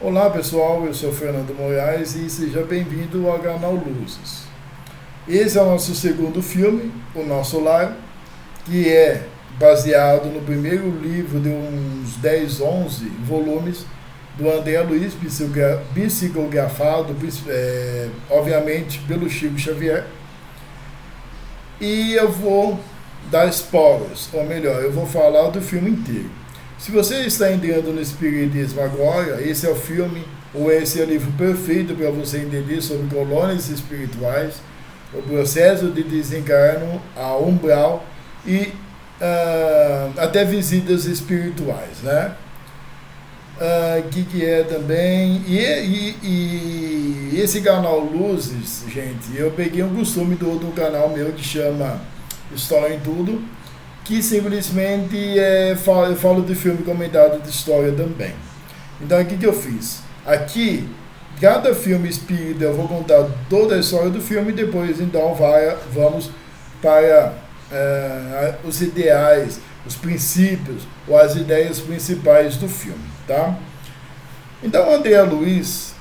Olá pessoal, eu sou Fernando Moraes e seja bem-vindo ao canal Luzes. Esse é o nosso segundo filme, O Nosso Lar, que é baseado no primeiro livro de uns 10, 11 volumes do André Luiz, psicografado, obviamente, pelo Chico Xavier. E eu vou dar spoilers, ou melhor, eu vou falar do filme inteiro. Se você está entrando no Espiritismo agora, esse é o filme, ou esse é o livro perfeito para você entender sobre colônias espirituais, o processo de desencarno, a umbral e até visitas espirituais, né? Que é também e esse canal Luzes, gente, eu peguei um costume do canal meu que chama História em Tudo, que simplesmente eu falo de filme comentado de história também. Então o que eu fiz? Aqui, cada filme espírita eu vou contar toda a história do filme e depois então vamos para os ideais, os princípios ou as ideias principais do filme, tá? Então, André Luiz,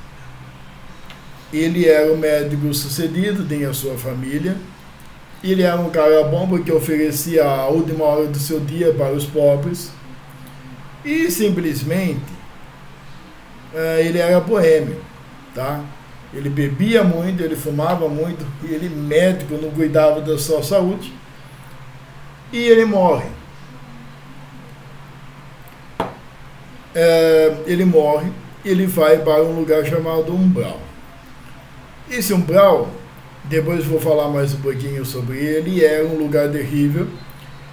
ele era um médico sucedido, tem a sua família, ele era um cara bom porque oferecia a última hora do seu dia para os pobres e simplesmente ele era boêmio, tá? Ele bebia muito, ele fumava muito, e ele médico não cuidava da sua saúde e ele morre. Ele vai para um lugar chamado Umbral. Esse Umbral, depois vou falar mais um pouquinho sobre ele, é um lugar terrível,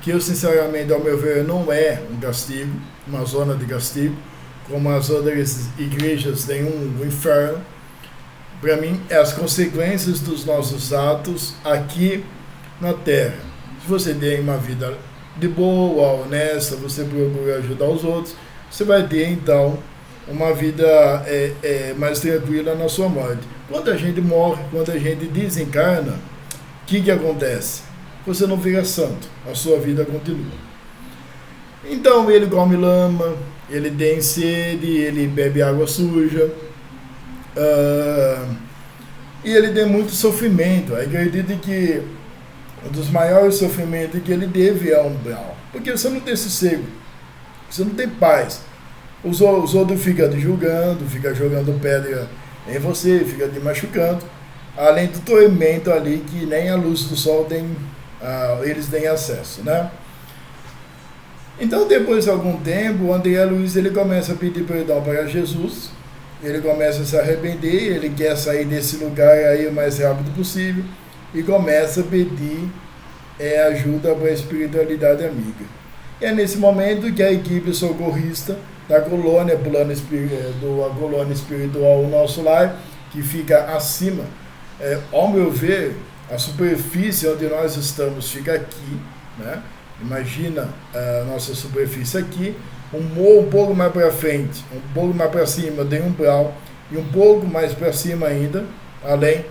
que eu sinceramente, ao meu ver, não é um castigo, uma zona de castigo, como as outras igrejas têm um inferno. Para mim, é as consequências dos nossos atos aqui na Terra. Se você tem uma vida de boa, honesta, você procura ajudar os outros, você vai ter então uma vida mais tranquila na sua morte. Quando a gente morre, quando a gente desencarna, o que acontece? Você não vira santo, a sua vida continua. Então ele come lama, ele tem sede, ele bebe água suja, e ele tem muito sofrimento. Eu acredito que um dos maiores sofrimentos que ele teve é o umbral, porque você não tem sossego, você não tem paz. Os outros ficam te julgando, ficam jogando pedra em você, ficam te machucando, além do tormento ali que nem a luz do sol eles têm acesso, né? Então, depois de algum tempo, o André Luiz ele começa a pedir perdão para Jesus, ele começa a se arrepender, ele quer sair desse lugar aí o mais rápido possível e começa a pedir ajuda para a espiritualidade amiga. E é nesse momento que a equipe socorrista da colônia, a colônia espiritual O Nosso Lar, que fica acima, ao meu ver, a superfície onde nós estamos fica aqui, né? Imagina a nossa superfície aqui, um pouco mais para frente, um pouco mais para cima tem um umbral, e um pouco mais para cima ainda, além,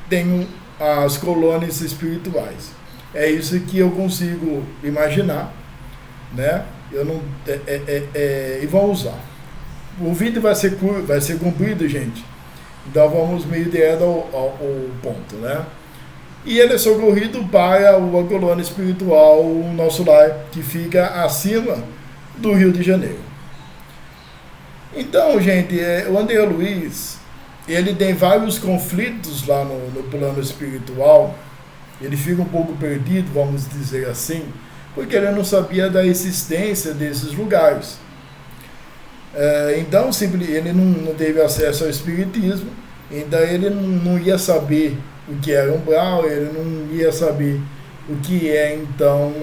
tem as colônias espirituais. É isso que eu consigo imaginar, né? Eu não e vamos lá. O vídeo vai ser comprido, gente. Então vamos meio direto ao ponto, né? E ele é socorrido para a colônia espiritual O Nosso Lar, que fica acima do Rio de Janeiro. Então, gente, o André Luiz, ele tem vários conflitos lá no plano espiritual. Ele fica um pouco perdido, vamos dizer assim, porque ele não sabia da existência desses lugares. Então, ele não teve acesso ao espiritismo, então ele não ia saber o que era umbral, ele não ia saber o que é, então,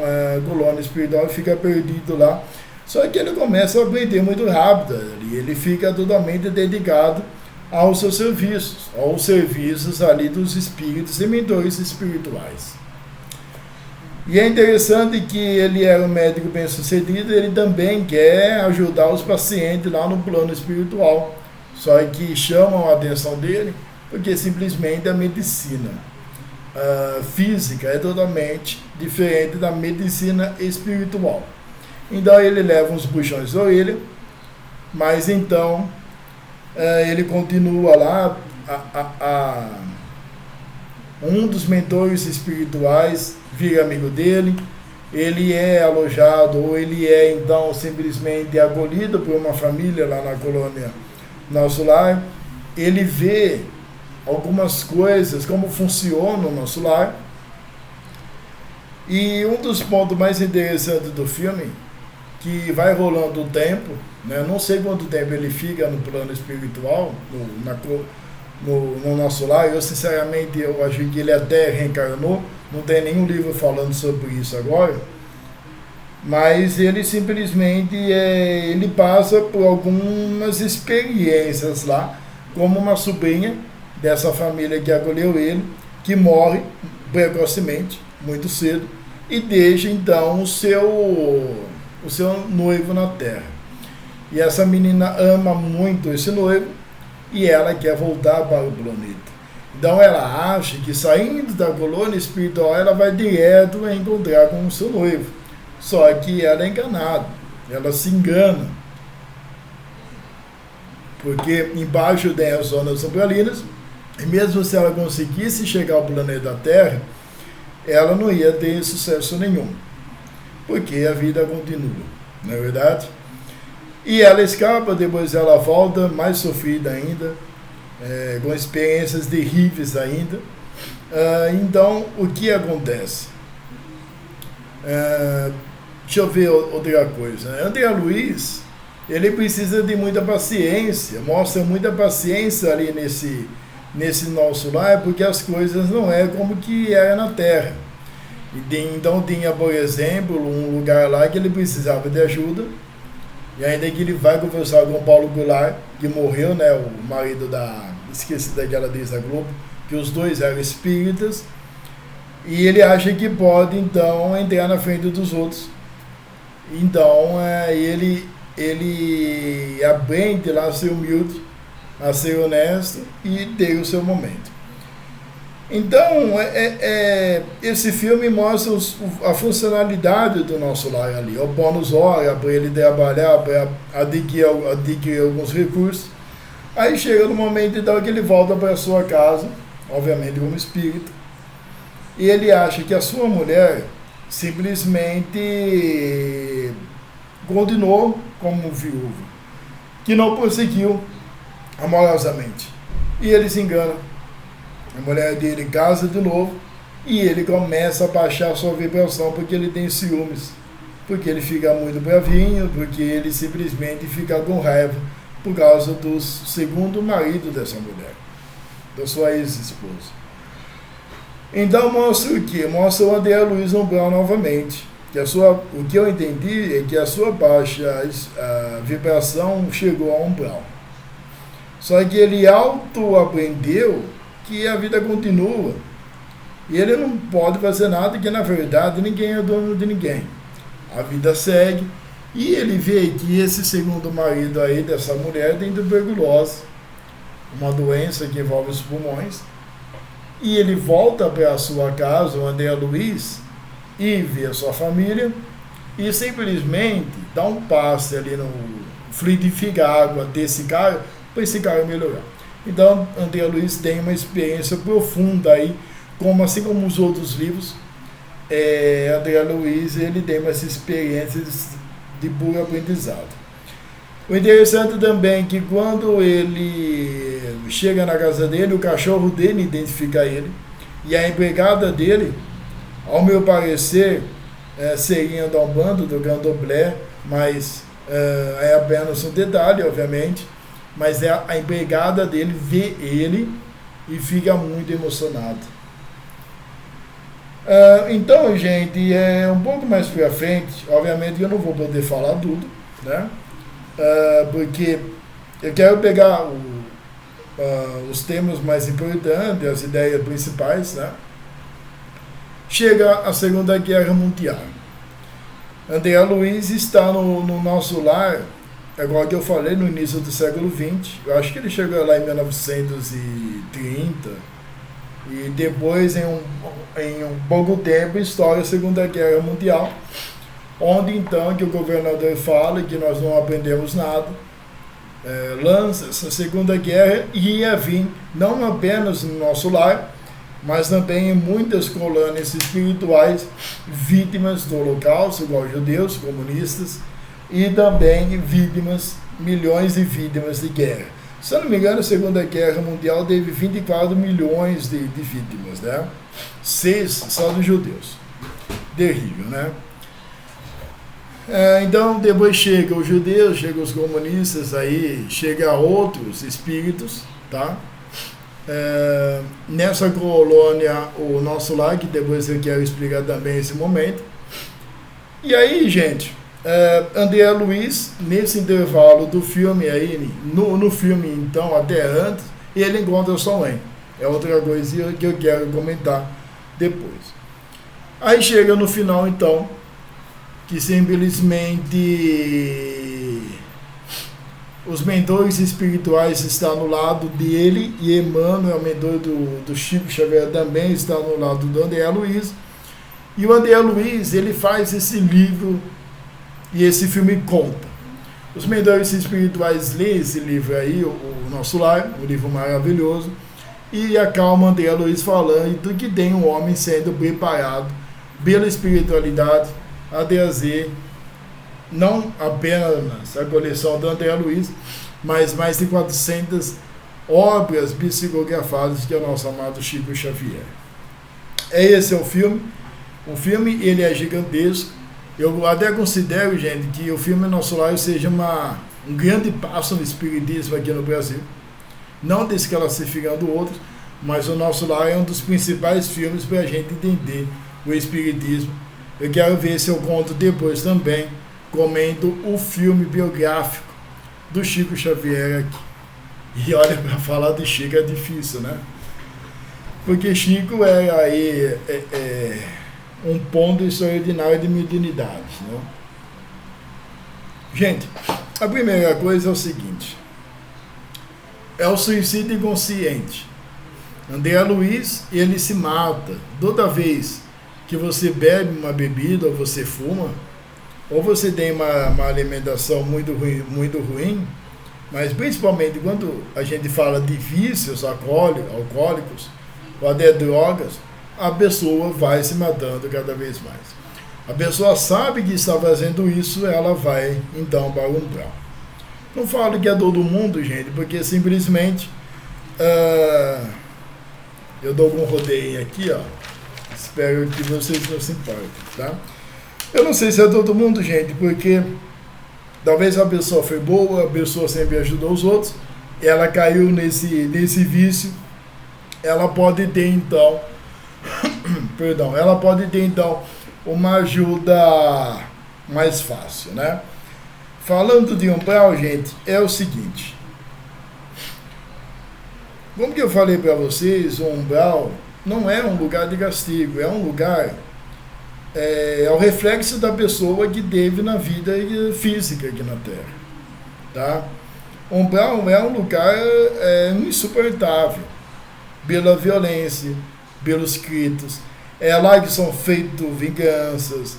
colônia espiritual, e fica perdido lá. Só que ele começa a aprender muito rápido, ele fica totalmente dedicado aos seus serviços, aos serviços ali dos espíritos e mentores espirituais. E é interessante que ele era um médico bem sucedido, ele também quer ajudar os pacientes lá no plano espiritual. Só que chamam a atenção dele porque simplesmente a medicina física é totalmente diferente da medicina espiritual. Então ele leva uns puxões de orelha, mas então ele continua lá, um dos mentores espirituais vira amigo dele, ele é alojado, ou ele é então simplesmente acolhido por uma família lá na colônia Nosso Lar. Ele vê algumas coisas, como funciona o nosso lar. E um dos pontos mais interessantes do filme, que vai rolando o tempo, né? Não sei quanto tempo ele fica no plano espiritual, no nosso lar. Eu sinceramente eu acho que ele até reencarnou, não tem nenhum livro falando sobre isso agora, mas ele simplesmente ele passa por algumas experiências lá, como uma sobrinha dessa família que acolheu ele, que morre precocemente, muito cedo, e deixa então o seu noivo na Terra. E essa menina ama muito esse noivo e ela quer voltar para o planeta. Então ela acha que saindo da colônia espiritual ela vai direto encontrar com o seu noivo. Só que ela é enganada, ela se engana. Porque embaixo tem as zonas umbralinas, e mesmo se ela conseguisse chegar ao planeta Terra, ela não ia ter sucesso nenhum. Porque a vida continua, não é verdade? E ela escapa, depois ela volta mais sofrida ainda, com experiências terríveis ainda. Então, o que acontece? Deixa eu ver outra coisa. André Luiz, ele precisa de muita paciência, mostra muita paciência ali nesse nosso lar, porque as coisas não é como que era na Terra. Então tinha, por exemplo, um lugar lá que ele precisava de ajuda, e ainda que ele vai conversar com o Paulo Goulart, que morreu, né, o marido esqueci daquela atriz da Globo, que os dois eram espíritas, e ele acha que pode, então, entrar na frente dos outros. Então, ele aprende lá a ser humilde, a ser honesto e ter o seu momento. Então, esse filme mostra a funcionalidade do nosso lar ali. O bônus hora para ele trabalhar, para adquirir alguns recursos. Aí chega no momento então que ele volta para a sua casa, obviamente como espírito, e ele acha que a sua mulher simplesmente continuou como viúva, que não prosseguiu amorosamente. E ele se engana. A mulher dele casa de novo e ele começa a baixar a sua vibração porque ele tem ciúmes, porque ele fica muito bravinho, porque ele simplesmente fica com raiva por causa do segundo marido dessa mulher, da sua ex-esposa. Então mostra o que? Mostra o André Luiz Umbral novamente. O que eu entendi é que a sua baixa vibração chegou a umbral. Só que ele auto-aprendeu que a vida continua. E ele não pode fazer nada, que na verdade ninguém é dono de ninguém. A vida segue. E ele vê que esse segundo marido aí dessa mulher tem tuberculose, uma doença que envolve os pulmões. E ele volta para a sua casa, o André Luiz, e vê a sua família e simplesmente dá um passe ali no fluidifica a água desse cara para esse cara melhorar. Então, André Luiz tem uma experiência profunda aí, assim como os outros livros. André Luiz, ele tem umas experiências de puro aprendizado. O interessante também é que quando ele chega na casa dele, o cachorro dele identifica ele, e a empregada dele, ao meu parecer, seria da Umbanda, do Candomblé, mas é apenas um detalhe, obviamente, mas a empregada dele vê ele e fica muito emocionado. Então, gente, um pouco mais pra frente, obviamente eu não vou poder falar tudo, né? Porque eu quero pegar os temas mais importantes, as ideias principais, né? Chega a Segunda Guerra Mundial. André Luiz está no nosso lar, agora que eu falei, no início do século XX. Eu acho que ele chegou lá em 1930 e depois, em um pouco tempo, estoura a Segunda Guerra Mundial, onde então que o governador fala que nós não aprendemos nada, lança, essa Segunda Guerra ia vir não apenas no nosso lar, mas também em muitas colônias espirituais vítimas do Holocausto, igual judeus, comunistas, e também vítimas, milhões de vítimas de guerra. Se eu não me engano, a Segunda Guerra Mundial teve 24 milhões de vítimas, né? 6 só dos judeus. Terrível, né? Então, depois chega os judeus, chega os comunistas, aí chega outros espíritos, tá? Nessa colônia, o nosso lar, que depois eu quero explicar também esse momento. E aí, gente, André Luiz, nesse intervalo do filme aí, no filme então, até antes, ele encontra sua mãe. É outra coisa que eu quero comentar depois. Aí chega no final então, que simplesmente os mentores espirituais estão no lado dele, e Emmanuel, mentor do Chico Xavier, também está no lado do André Luiz. E o André Luiz, ele faz esse livro e esse filme conta. Os mentores espirituais lêem esse livro aí, o Nosso Lar, um livro maravilhoso, e acalma André Luiz falando do que tem um homem sendo preparado pela espiritualidade a trazer não apenas a coleção do André Luiz, mas mais de 400 obras psicografadas que é o nosso amado Chico Xavier. Esse é o filme. O filme, ele é gigantesco. Eu até considero, gente, que o filme Nosso Lar seja um grande passo no espiritismo aqui no Brasil. Não desclassificando outros, mas o Nosso Lar é um dos principais filmes para a gente entender o espiritismo. Eu quero ver se eu conto depois também, comendo o filme biográfico do Chico Xavier aqui. E olha, para falar de Chico é difícil, né? Porque Chico é aí um ponto extraordinário de mediunidade, né? Gente, a primeira coisa é o seguinte: é o suicídio inconsciente. André Luiz, ele se mata toda vez que você bebe uma bebida, ou você fuma, ou você tem uma alimentação muito ruim, mas principalmente quando a gente fala de vícios alcoólicos ou até drogas, a pessoa vai se matando cada vez mais. A pessoa sabe que está fazendo isso, ela vai então para o umbral. Não falo que é todo mundo, gente, porque simplesmente eu dou um rodeio aqui, ó. Espero que vocês não se importem, tá? Eu não sei se é todo mundo, gente, porque talvez a pessoa foi boa, a pessoa sempre ajudou os outros, ela caiu nesse vício, ela pode ter então, ela pode ter então uma ajuda mais fácil, né? Falando de umbral, gente, é o seguinte. Como que eu falei para vocês, o umbral não é um lugar de castigo, é um lugar, é o reflexo da pessoa que teve na vida física aqui na Terra, tá? O umbral é um lugar insuportável pela violência, pelos gritos. É lá que são feitas vinganças,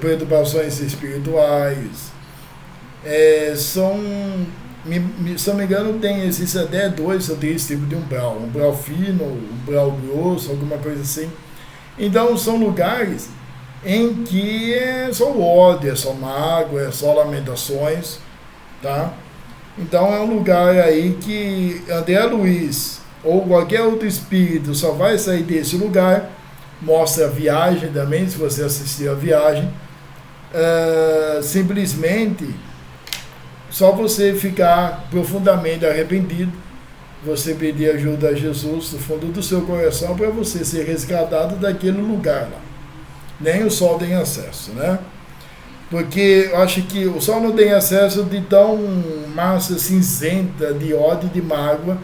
perturbações espirituais. Se eu não me engano, existem até 2 ou 3 tipos de umbral. Umbral fino, umbral grosso, alguma coisa assim. Então, são lugares em que é só ódio, é só mágoa, é só lamentações, tá? Então, é um lugar aí que André Luiz ou qualquer outro espírito só vai sair desse lugar. Mostra a viagem também, se você assistir a viagem. Simplesmente, só você ficar profundamente arrependido, você pedir ajuda a Jesus no fundo do seu coração para você ser resgatado daquele lugar lá. Nem o sol tem acesso, né? Porque eu acho que o sol não tem acesso de tão massa cinzenta de ódio e de mágoa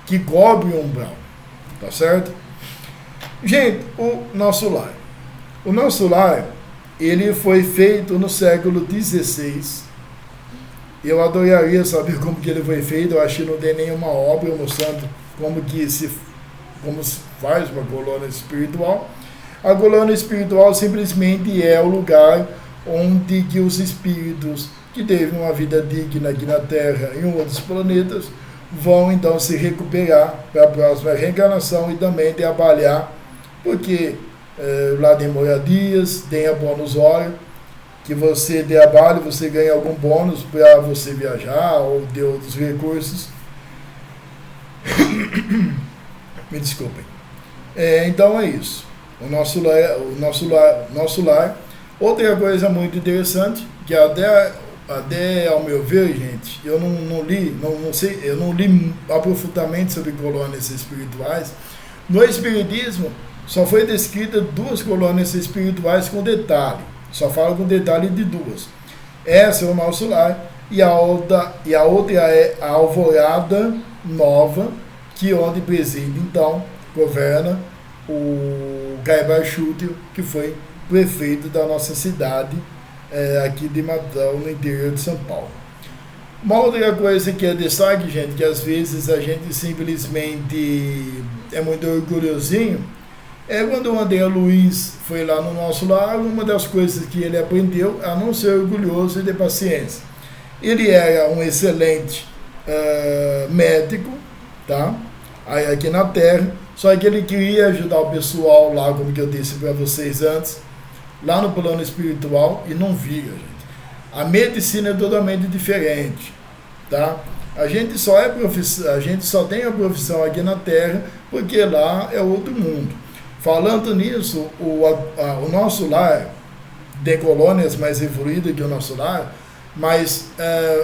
que cobre o umbral, tá certo? Gente, o nosso lar. O nosso lar, ele foi feito no século XVI. Eu adoraria saber como que ele foi feito. Eu acho que não tem nenhuma obra mostrando como se faz uma colônia espiritual. A colônia espiritual simplesmente é o lugar onde que os espíritos que teve uma vida digna aqui na Terra e em outros planetas, vão então se recuperar para a próxima reencarnação e também trabalhar, porque lá tem moradias, tem a bônus hora, que você trabalha, você ganha algum bônus para você viajar ou de outros recursos. Me desculpem. Então é isso. O nosso lar. Outra coisa muito interessante, que até ao meu ver, gente, eu não li aprofundadamente sobre colônias espirituais. No Espiritismo, só foi descrita 2 colônias espirituais com detalhe. Só falo com detalhe de 2. Essa é o nosso lar e a outra é a Alvorada Nova, que onde preside, então, governa o Caibar Chútil, que foi prefeito da nossa cidade, aqui de Matão, no interior de São Paulo. Uma outra coisa que é destaque, gente, que às vezes a gente simplesmente é muito orgulhosinho, quando o André Luiz foi lá no nosso lar, uma das coisas que ele aprendeu a não ser orgulhoso e ter paciência. Ele era um excelente médico, tá? Aí aqui na Terra, só que ele queria ajudar o pessoal lá, como que eu disse para vocês antes, lá no plano espiritual, e não via, gente. A medicina é totalmente diferente, tá? A gente só tem a profissão aqui na Terra porque lá é outro mundo. Falando nisso, o nosso lar, tem colônias mais evoluídas que o nosso lar, mas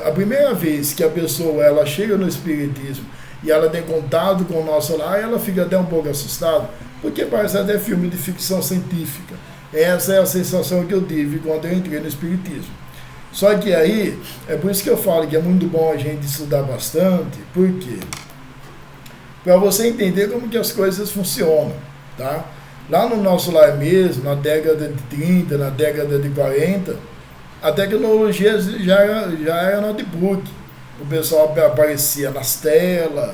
a primeira vez que a pessoa ela chega no Espiritismo e ela tem contato com o nosso lar, ela fica até um pouco assustada, porque parece até filme de ficção científica. Essa é a sensação que eu tive quando eu entrei no Espiritismo. Só que aí, é por isso que eu falo que é muito bom a gente estudar bastante, porque para você entender como que as coisas funcionam, tá? Lá no nosso lar mesmo, na década de 30, na década de 40, a tecnologia já era notebook. O pessoal aparecia nas telas,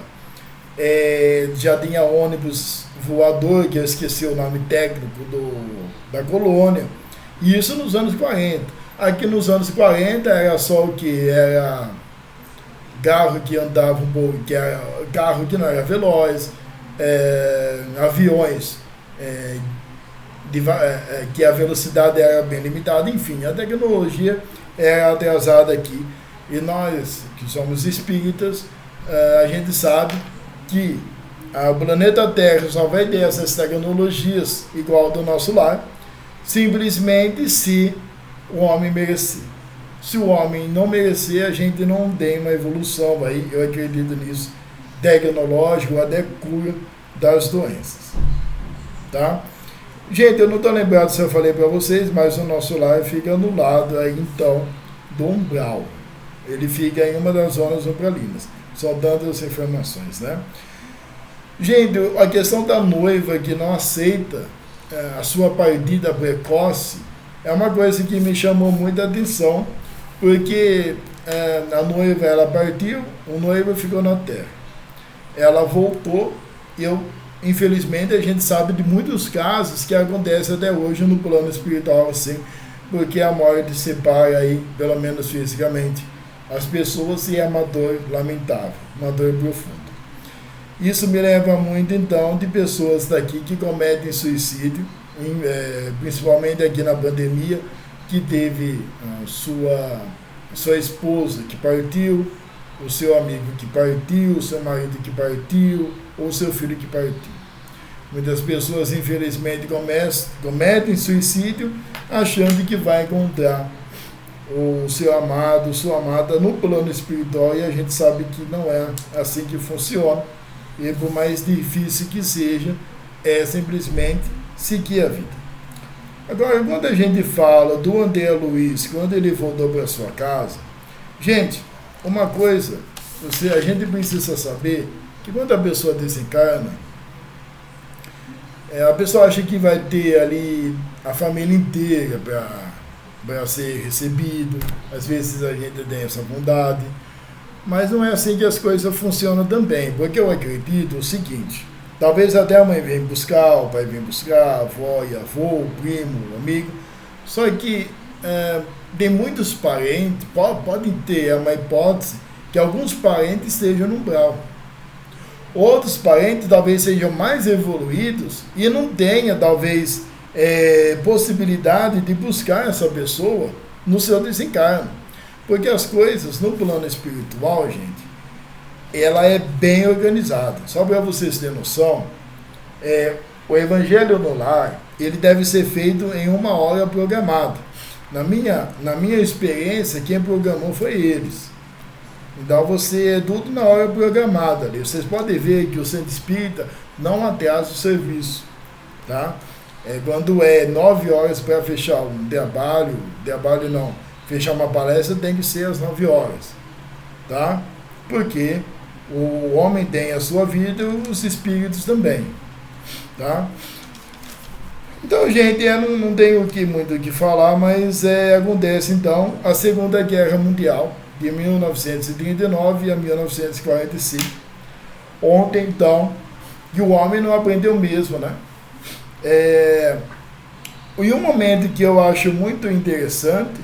já tinha ônibus voador, que eu esqueci o nome técnico da colônia, e isso nos anos 40. Aqui nos anos 40 era só o que? Era carro que andava um pouco, carro que não era veloz, aviões que a velocidade era bem limitada, enfim, a tecnologia era atrasada aqui. E nós, que somos espíritas, a gente sabe que o planeta Terra só vai ter essas tecnologias igual ao do nosso lar, simplesmente se o homem merecer. Se o homem não merecer, a gente não tem uma evolução aí, eu acredito nisso, tecnológica, até cura das doenças. Tá? Gente, eu não estou lembrado se eu falei para vocês, mas o nosso lar fica no lado aí, então, do umbral. Ele fica em uma das zonas umbralinas. Só dando as informações, né? Gente, a questão da noiva que não aceita a sua partida precoce é uma coisa que me chamou muita atenção, porque a noiva, ela partiu, o noivo ficou na terra. Ela voltou e infelizmente a gente sabe de muitos casos que acontecem até hoje no plano espiritual assim, porque a morte separa aí, pelo menos fisicamente, as pessoas, e é uma dor lamentável, uma dor profunda. Isso me leva muito então de pessoas daqui que cometem suicídio, principalmente aqui na pandemia, que teve sua esposa que partiu, o seu amigo que partiu, o seu marido que partiu, ou seu filho que partiu. Muitas pessoas, infelizmente, cometem suicídio achando que vai encontrar o seu amado, sua amada no plano espiritual, e a gente sabe que não é assim que funciona. E por mais difícil que seja, é simplesmente seguir a vida. Agora, quando a gente fala do André Luiz, quando ele voltou para sua casa, gente, uma coisa, a gente precisa saber que quando a pessoa desencarna, a pessoa acha que vai ter ali a família inteira para ser recebido. Às vezes a gente tem essa bondade, mas não é assim que as coisas funcionam também, porque eu acredito o seguinte: talvez até a mãe venha buscar, o pai venha buscar, a avó e avô, o primo, o amigo, só que tem muitos parentes, podem ter uma hipótese que alguns parentes estejam no umbral. Outros parentes talvez sejam mais evoluídos e não tenha talvez possibilidade de buscar essa pessoa no seu desencarno. Porque as coisas no plano espiritual, gente, ela é bem organizada. Só para vocês terem noção, o Evangelho no Lar, ele deve ser feito em 1 hora programada. Na minha experiência, quem programou foi eles. Então você é tudo na hora programada ali. Vocês podem ver que o Centro Espírita não atrasa o serviço, tá? Quando é 9 horas para fechar um trabalho não, fechar uma palestra tem que ser às 9 horas, tá? Porque o homem tem a sua vida e os espíritos também, tá? Então, gente, eu não tenho muito o que falar, mas acontece então a Segunda Guerra Mundial, de 1939 a 1945. Ontem, então, que o homem não aprendeu mesmo, né? E um momento que eu acho muito interessante,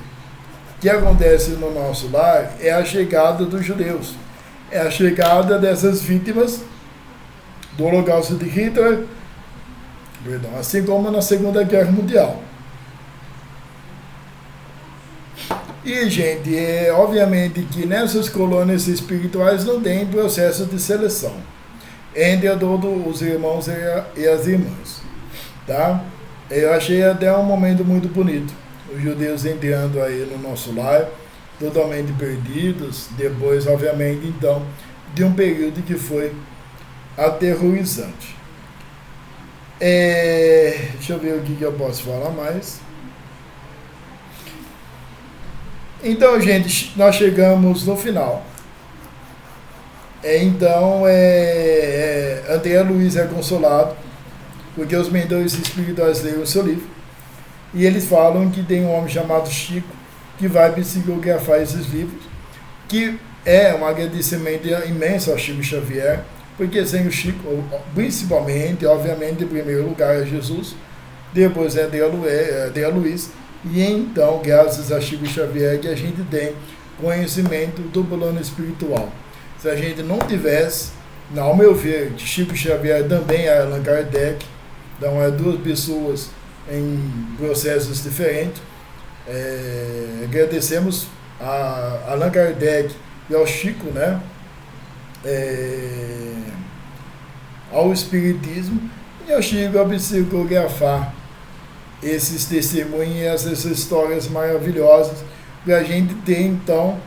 que acontece no nosso lar, é a chegada dos judeus. É a chegada dessas vítimas do Holocausto de Hitler, assim como na Segunda Guerra Mundial. E, gente, obviamente que nessas colônias espirituais não tem processo de seleção entre todos os irmãos e as irmãs, tá? Eu achei até um momento muito bonito, os judeus entrando aí no nosso lar, totalmente perdidos, depois, obviamente, então, de um período que foi aterrorizante. Deixa eu ver o que eu posso falar mais. Então, gente, nós chegamos no final. Então, André Luiz é consolado, porque os mentores espirituais leram o seu livro, e eles falam que tem um homem chamado Chico, que vai psicografar esses livros, que é um agradecimento imenso ao Chico Xavier, porque sem o Chico, principalmente, obviamente, em primeiro lugar é Jesus, depois é André Luiz, e então, graças a Chico Xavier, que a gente tem conhecimento do plano espiritual. Se a gente não tivesse, ao meu ver, Chico Xavier também é Allan Kardec, então é duas pessoas em processos diferentes. Agradecemos a Allan Kardec e ao Chico, né? Ao Espiritismo, e ao Chico a psicografar esses testemunhos e essas histórias maravilhosas, para a gente ter então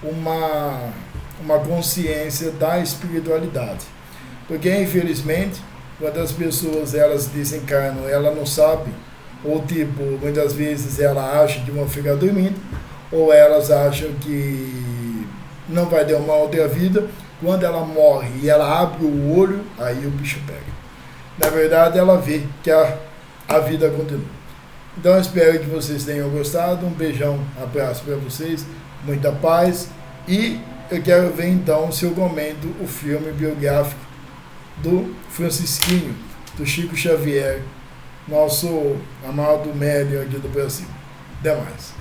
uma consciência da espiritualidade. Porque infelizmente, quando as pessoas elas desencarnam, ela não sabe, ou tipo, muitas vezes ela acha que vão ficar dormindo, ou elas acham que não vai ter uma outra vida. Quando ela morre e ela abre o olho, aí o bicho pega. Na verdade, ela vê que a vida continua. Então, eu espero que vocês tenham gostado. Um beijão, abraço para vocês, muita paz. E eu quero ver, então, se eu comento o filme biográfico do Francisquinho, do Chico Xavier, nosso amado médium aqui do Brasil. Até mais.